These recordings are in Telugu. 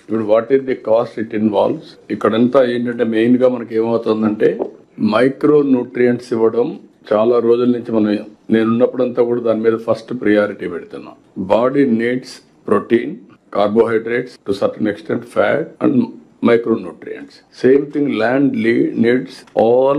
ఇప్పుడు what is the cost it involves. ఇక్కడంతా ఏంటంటే మెయిన్ గా మనకి ఏమవుతుందంటే మైక్రో న్యూట్రియంట్స్ ఇవ్వడం చాలా రోజుల నుంచి నేనున్నప్పుడంతా కూడా దాని మీద ఫస్ట్ ప్రియారిటీ పెడుతున్నాం. Body needs protein, carbohydrates, to certain extent fat and micronutrients. Same thing, land needs all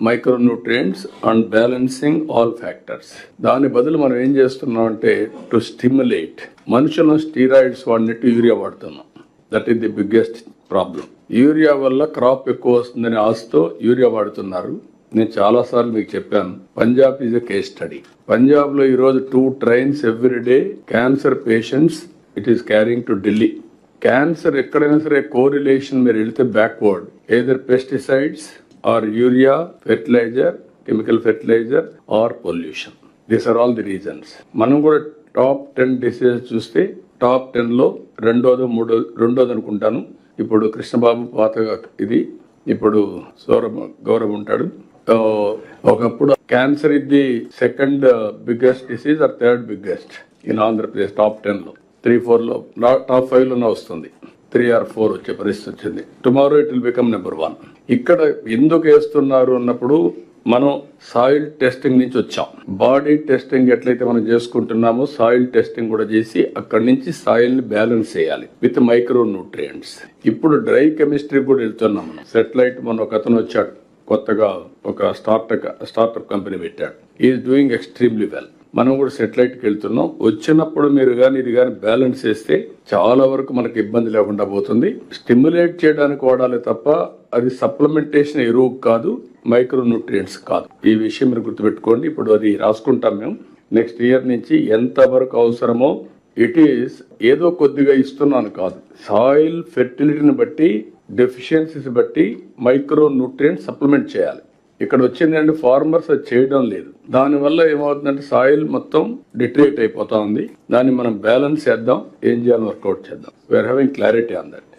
micronutrients and balancing all factors. దాని బదులు మనం ఏం చేస్తున్నాం అంటే టు స్టిమ్యులేట్. మనుషులను స్టీరాయిడ్స్ వాడినట్టు యూరియా వాడుతున్నాం. That is the biggest problem. Urea వల్ల క్రాప్ ఎక్కువ వస్తుందని ఆశతో యూరియా వాడుతున్నారు. నేను చాలాసార్లు మీకు చెప్పాను, Punjab is a case study. Punjab లో ఈరోజు 2 trains every day cancer patients it is carrying to Delhi. Cancer ఎక్కడైనా సరే కోరిలేషన్ మీరు వెళితే backward, either pesticides or urea, fertilizer, chemical fertilizer or pollution. These are all the reasons. మనం కూడా టాప్ 10 డిసీజెస్ చూస్తే టాప్ 10 లో రెండోది అనుకుంటాను. ఇప్పుడు కృష్ణబాబు పాతగా ఇది, ఇప్పుడు గౌరవ్ ఉంటాడు. ఒకప్పుడు క్యాన్సర్ ఇది the second biggest disease or third biggest in Andhra Pradesh. Top 10 లో 3-4 లో, టాప్ 5 లోనే వస్తుంది. 3 or 4 వచ్చే పరిస్థితి వచ్చింది. Tomorrow it will become number 1. ఇక్కడ ఎందుకు వేస్తున్నారు అన్నప్పుడు మనం సాయిల్ టెస్టింగ్ నుంచి వచ్చాం. బాడీ టెస్టింగ్ ఎట్లయితే మనం చేసుకుంటున్నామో సాయిల్ టెస్టింగ్ కూడా చేసి అక్కడి నుంచి సాయిల్ ని బ్యాలెన్స్ చేయాలి విత్ మైక్రో న్యూట్రియంట్స్. ఇప్పుడు డ్రై కెమిస్ట్రీ కూడా వెళ్తున్నాం మనం. సెటిలైట్ మన ఒక అతను వచ్చాడు కొత్తగా, ఒక స్టార్ట్అప్ కంపెనీ పెట్టాడు. Is doing extremely well. మనం కూడా సెటిలైట్కి వెళ్తున్నాం. వచ్చినప్పుడు మీరు కానీ ఇది కానీ బ్యాలెన్స్ చేస్తే చాలా వరకు మనకి ఇబ్బంది లేకుండా పోతుంది. స్టిమ్యులేట్ చేయడానికి వాడాలి తప్ప అది సప్లిమెంటేషన్ ఎరువు కాదు, మైక్రో న్యూట్రియంట్స్ కాదు. ఈ విషయం మీరు గుర్తుపెట్టుకోండి. ఇప్పుడు అది రాసుకుంటాం మేము. నెక్స్ట్ ఇయర్ నుంచి ఎంత వరకు అవసరమో ఇట్ ఈస్ ఏదో కొద్దిగా ఇస్తున్నాను కాదు, సాయిల్ ఫెర్టిలిటీని బట్టి, డెఫిషియన్సీస్ బట్టి మైక్రో న్యూట్రియంట్స్ సప్లిమెంట్ చేయాలి. ఇక్కడ వచ్చిందంటే ఫార్మర్స్ అది చేయడం లేదు. దానివల్ల ఏమవుతుందంటే సాయిల్ మొత్తం డిట్రేట్ అయిపోతా ఉంది. దాన్ని మనం బ్యాలెన్స్ చేద్దాం, ఏం చేయాలని వర్కౌట్ చేద్దాం. We are having clarity on that.